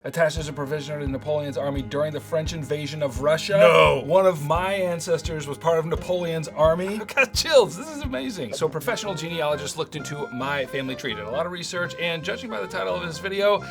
Attached as a prisoner in Napoleon's army during the French invasion of Russia. No. One of my ancestors was part of Napoleon's army. I've got chills, this is amazing. So a professional genealogist looked into my family tree, did a lot of research, and judging by the title of his video,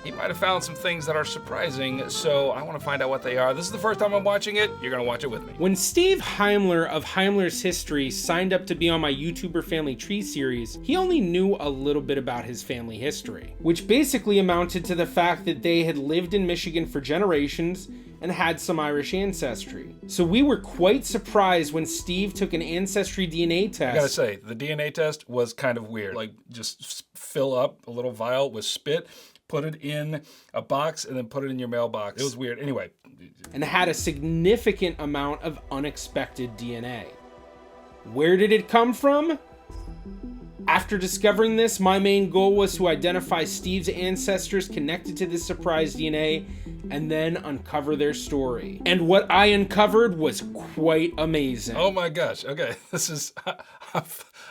he might have found some things that are surprising, so I want to find out what they are. This is the first time I'm watching it, you're gonna watch it with me. When Steve Heimler of Heimler's History signed up to be on my YouTuber Family Tree series, he only knew a little bit about his family history, which basically amounted to the fact that they had lived in Michigan for generations and had some Irish ancestry. So we were quite surprised when Steve took an ancestry DNA test. I gotta say, the DNA test was kind of weird. Like, just fill up a little vial with spit, put it in a box, and then put it in your mailbox. It was weird. Anyway. And had a significant amount of unexpected DNA. Where did it come from? After discovering this, my main goal was to identify Steve's ancestors connected to this surprise DNA and then uncover their story. And what I uncovered was quite amazing. Oh my gosh, okay, this is,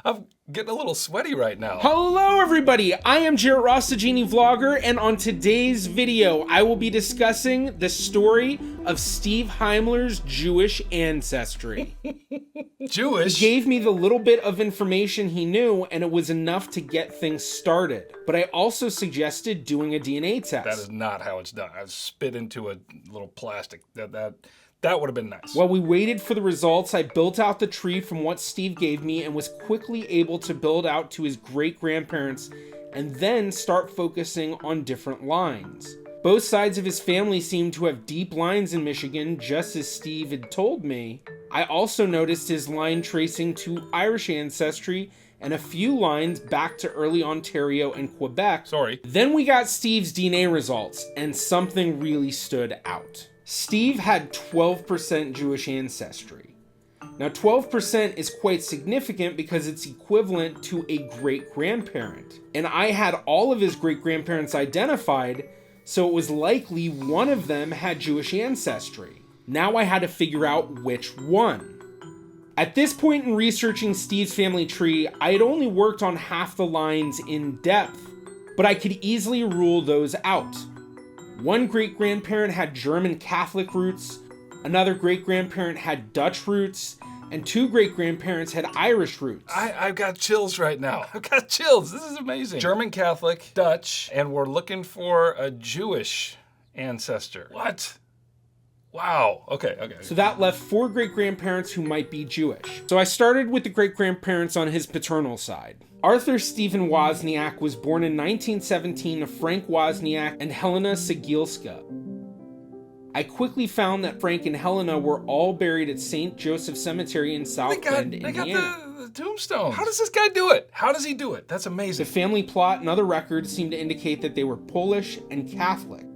I'm getting a little sweaty right now. Hello everybody, I am Jarrett Ross, the Genie Vlogger, and on today's video, I will be discussing the story of Steve Heimler's Jewish ancestry. Jewish? He gave me the little bit of information he knew, and it was enough to get things started. But I also suggested doing a DNA test. That is not how it's done. I spit into a little plastic. That would have been nice. While we waited for the results, I built out the tree from what Steve gave me and was quickly able to build out to his great-grandparents and then start focusing on different lines. Both sides of his family seemed to have deep lines in Michigan, just as Steve had told me. I also noticed his line tracing to Irish ancestry and a few lines back to early Ontario and Quebec. Sorry. Then we got Steve's DNA results, and something really stood out. Steve had 12% Jewish ancestry. Now 12% is quite significant because it's equivalent to a great-grandparent. And I had all of his great-grandparents identified, so it was likely one of them had Jewish ancestry. Now I had to figure out which one. At this point in researching Steve's family tree, I had only worked on half the lines in depth, but I could easily rule those out. One great-grandparent had German Catholic roots, another great-grandparent had Dutch roots, and two great-grandparents had Irish roots. I've got chills right now. I've got chills. This is amazing. German Catholic, Dutch, and we're looking for a Jewish ancestor. What? Wow. Okay. So that left four great-grandparents who might be Jewish. So I started with the great-grandparents on his paternal side. Arthur Stephen Wozniak was born in 1917 to Frank Wozniak and Helena Cegielska. I quickly found that Frank and Helena were all buried at St. Joseph Cemetery in South Bend, Indiana. They got the tombstones. How does this guy do it? How does he do it? That's amazing. The family plot and other records seem to indicate that they were Polish and Catholic.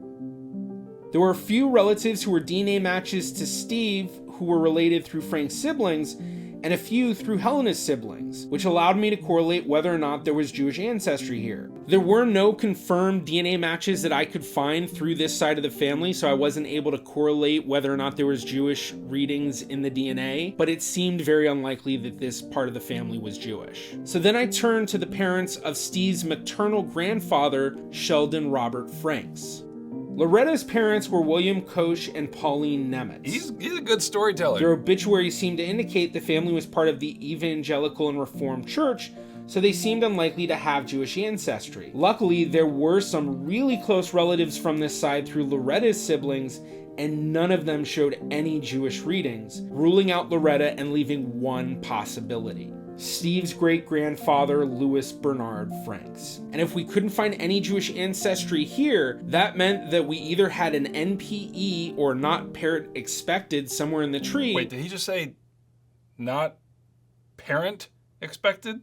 There were a few relatives who were DNA matches to Steve who were related through Frank's siblings, and a few through Helena's siblings, which allowed me to correlate whether or not there was Jewish ancestry here. There were no confirmed DNA matches that I could find through this side of the family, so I wasn't able to correlate whether or not there was Jewish readings in the DNA, but it seemed very unlikely that this part of the family was Jewish. So then I turned to the parents of Steve's maternal grandfather, Sheldon Robert Franks. Loretta's parents were William Koch and Pauline Nemitz. He's a good storyteller. Their obituaries seemed to indicate the family was part of the Evangelical and Reformed Church, so they seemed unlikely to have Jewish ancestry. Luckily, there were some really close relatives from this side through Loretta's siblings, and none of them showed any Jewish readings, ruling out Loretta and leaving one possibility: Steve's great-grandfather, Louis Bernard Franks. And if we couldn't find any Jewish ancestry here, that meant that we either had an NPE or not parent expected somewhere in the tree. Wait, did he just say not parent expected?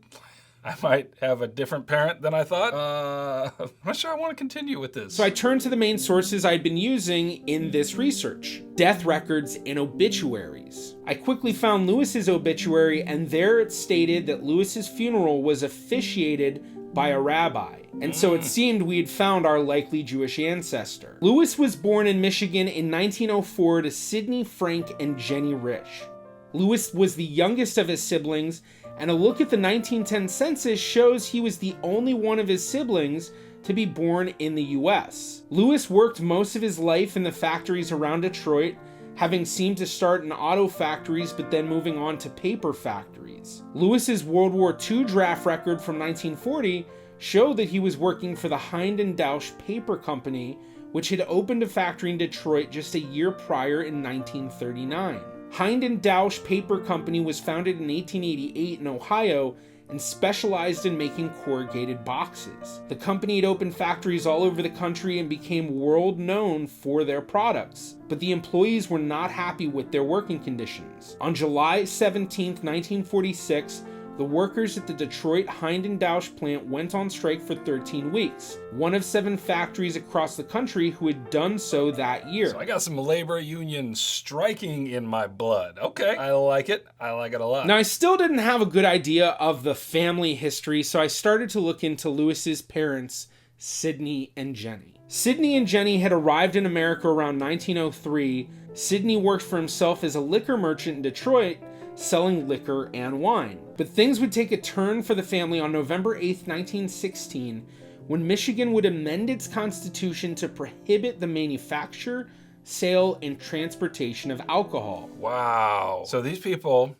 I might have a different parent than I thought. I'm not sure I want to continue with this. So I turned to the main sources I'd been using in this research: death records and obituaries. I quickly found Lewis's obituary, and there it stated that Lewis's funeral was officiated by a rabbi. And so it seemed we had found our likely Jewish ancestor. Lewis was born in Michigan in 1904 to Sidney Frank and Jenny Rich. Lewis was the youngest of his siblings, and a look at the 1910 census shows he was the only one of his siblings to be born in the US. Lewis worked most of his life in the factories around Detroit, having seemed to start in auto factories but then moving on to paper factories. Lewis's World War II draft record from 1940 showed that he was working for the Heidendaus Paper Company, which had opened a factory in Detroit just a year prior in 1939. Heidendaus Paper Company was founded in 1888 in Ohio and specialized in making corrugated boxes. The company had opened factories all over the country and became world known for their products, but the employees were not happy with their working conditions. On July 17, 1946, the workers at the Detroit Heidendaus plant went on strike for 13 weeks, one of 7 factories across the country who had done so that year. So I got some labor union striking in my blood. Okay, I like it. I like it a lot. Now, I still didn't have a good idea of the family history, so I started to look into Lewis's parents, Sidney and Jenny. Sidney and Jenny had arrived in America around 1903. Sidney worked for himself as a liquor merchant in Detroit, selling liquor and wine. But things would take a turn for the family on November 8, 1916, when Michigan would amend its constitution to prohibit the manufacture, sale, and transportation of alcohol. Wow. So these people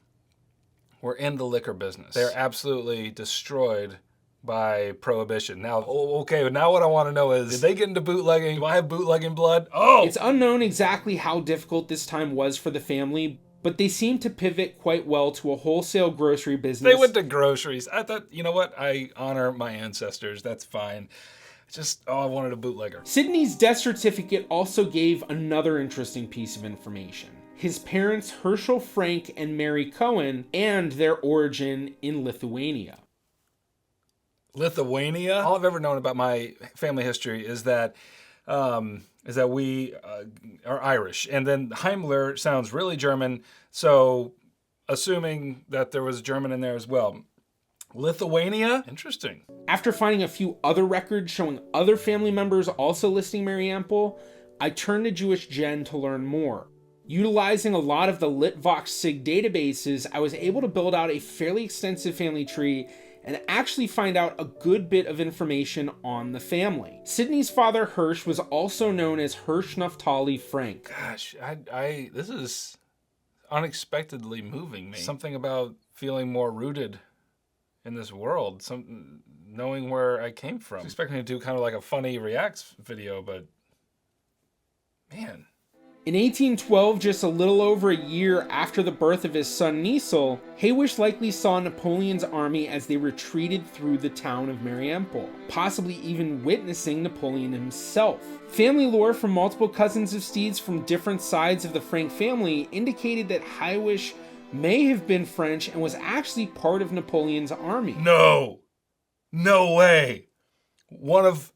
were in the liquor business. They're absolutely destroyed by prohibition. Now, okay, now what I want to know is, did they get into bootlegging? Do I have bootlegging blood? Oh! It's unknown exactly how difficult this time was for the family, but they seemed to pivot quite well to a wholesale grocery business. They went to groceries. I thought, you know what? I honor my ancestors. That's fine. I wanted a bootlegger. Sidney's death certificate also gave another interesting piece of information. His parents, Herschel Frank and Mary Cohen, and their origin in Lithuania. Lithuania? All I've ever known about my family history is that we are Irish. And then Heimler sounds really German, so assuming that there was German in there as well. Lithuania? Interesting. After finding a few other records showing other family members also listing Mariampol, I turned to Jewish Gen to learn more. Utilizing a lot of the Litvox Sig databases, I was able to build out a fairly extensive family tree and actually find out a good bit of information on the family. Sidney's father, Hirsch, was also known as Hirsch Naphtali Frank. Gosh, this is unexpectedly moving me. Something about feeling more rooted in this world, knowing where I came from. I was expecting to do kind of like a funny reacts video, but man. In 1812, just a little over a year after the birth of his son Niesel, Hewish likely saw Napoleon's army as they retreated through the town of Mariampol, possibly even witnessing Napoleon himself. Family lore from multiple cousins of Steve's from different sides of the Frank family indicated that Hewish may have been French and was actually part of Napoleon's army. No way. One of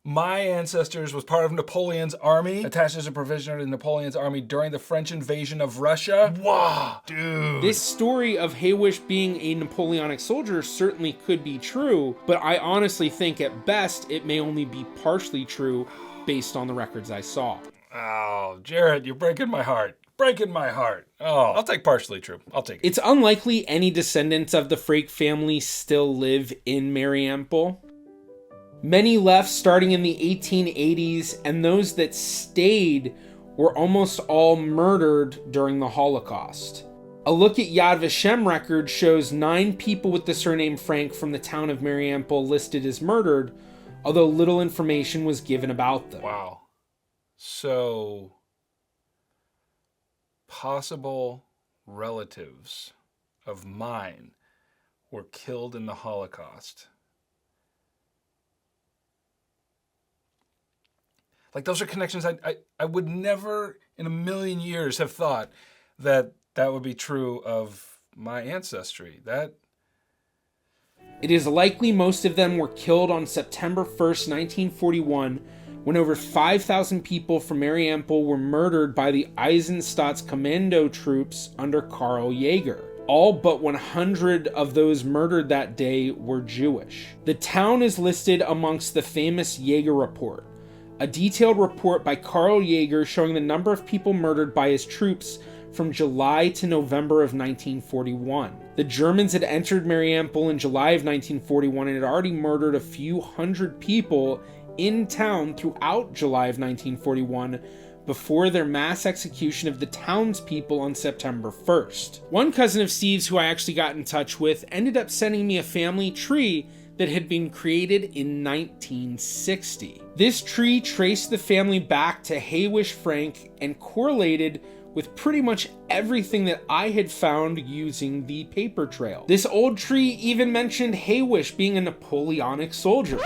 my ancestors was part of Napoleon's army, attached as a provisioner to Napoleon's army during the French invasion of Russia. Wow, dude. This story of Hewish being a Napoleonic soldier certainly could be true, but I honestly think at best it may only be partially true based on the records I saw. Oh, Jared, you're breaking my heart. Breaking my heart. Oh, I'll take partially true. I'll take it. It's unlikely any descendants of the Frank family still live in Mariampol. Many left starting in the 1880s, and those that stayed were almost all murdered during the Holocaust. A look at Yad Vashem records shows 9 people with the surname Frank from the town of Mariampol listed as murdered, although little information was given about them. Wow. So, possible relatives of mine were killed in the Holocaust. Like, those are connections I would never in a million years have thought that would be true of my ancestry. It is likely most of them were killed on September 1st, 1941, when over 5,000 people from Mariampol were murdered by the Eisenstadt's commando troops under Karl Jaeger. All but 100 of those murdered that day were Jewish. The town is listed amongst the famous Jaeger Report, a detailed report by Karl Jaeger showing the number of people murdered by his troops from July to November of 1941. The Germans had entered Mariupol in July of 1941 and had already murdered a few hundred people in town throughout July of 1941 before their mass execution of the townspeople on September 1st. One cousin of Steve's who I actually got in touch with ended up sending me a family tree that had been created in 1960. This tree traced the family back to Hamish Frank and correlated with pretty much everything that I had found using the paper trail. This old tree even mentioned Hamish being a Napoleonic soldier.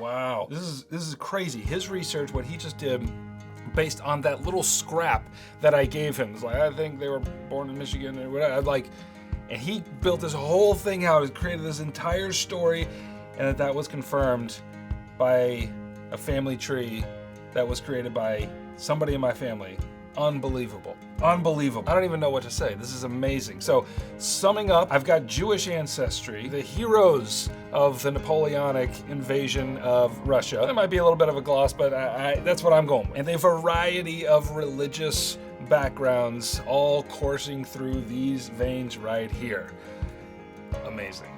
Wow, this is crazy. His research, what he just did, based on that little scrap that I gave him, it's like, I think they were born in Michigan or whatever. And he built this whole thing out. He created this entire story, and that was confirmed by a family tree that was created by somebody in my family. Unbelievable. Unbelievable. I don't even know what to say. This is amazing. So, summing up, I've got Jewish ancestry, the heroes of the Napoleonic invasion of Russia. There might be a little bit of a gloss, but that's what I'm going with. And a variety of religious backgrounds all coursing through these veins right here. Amazing.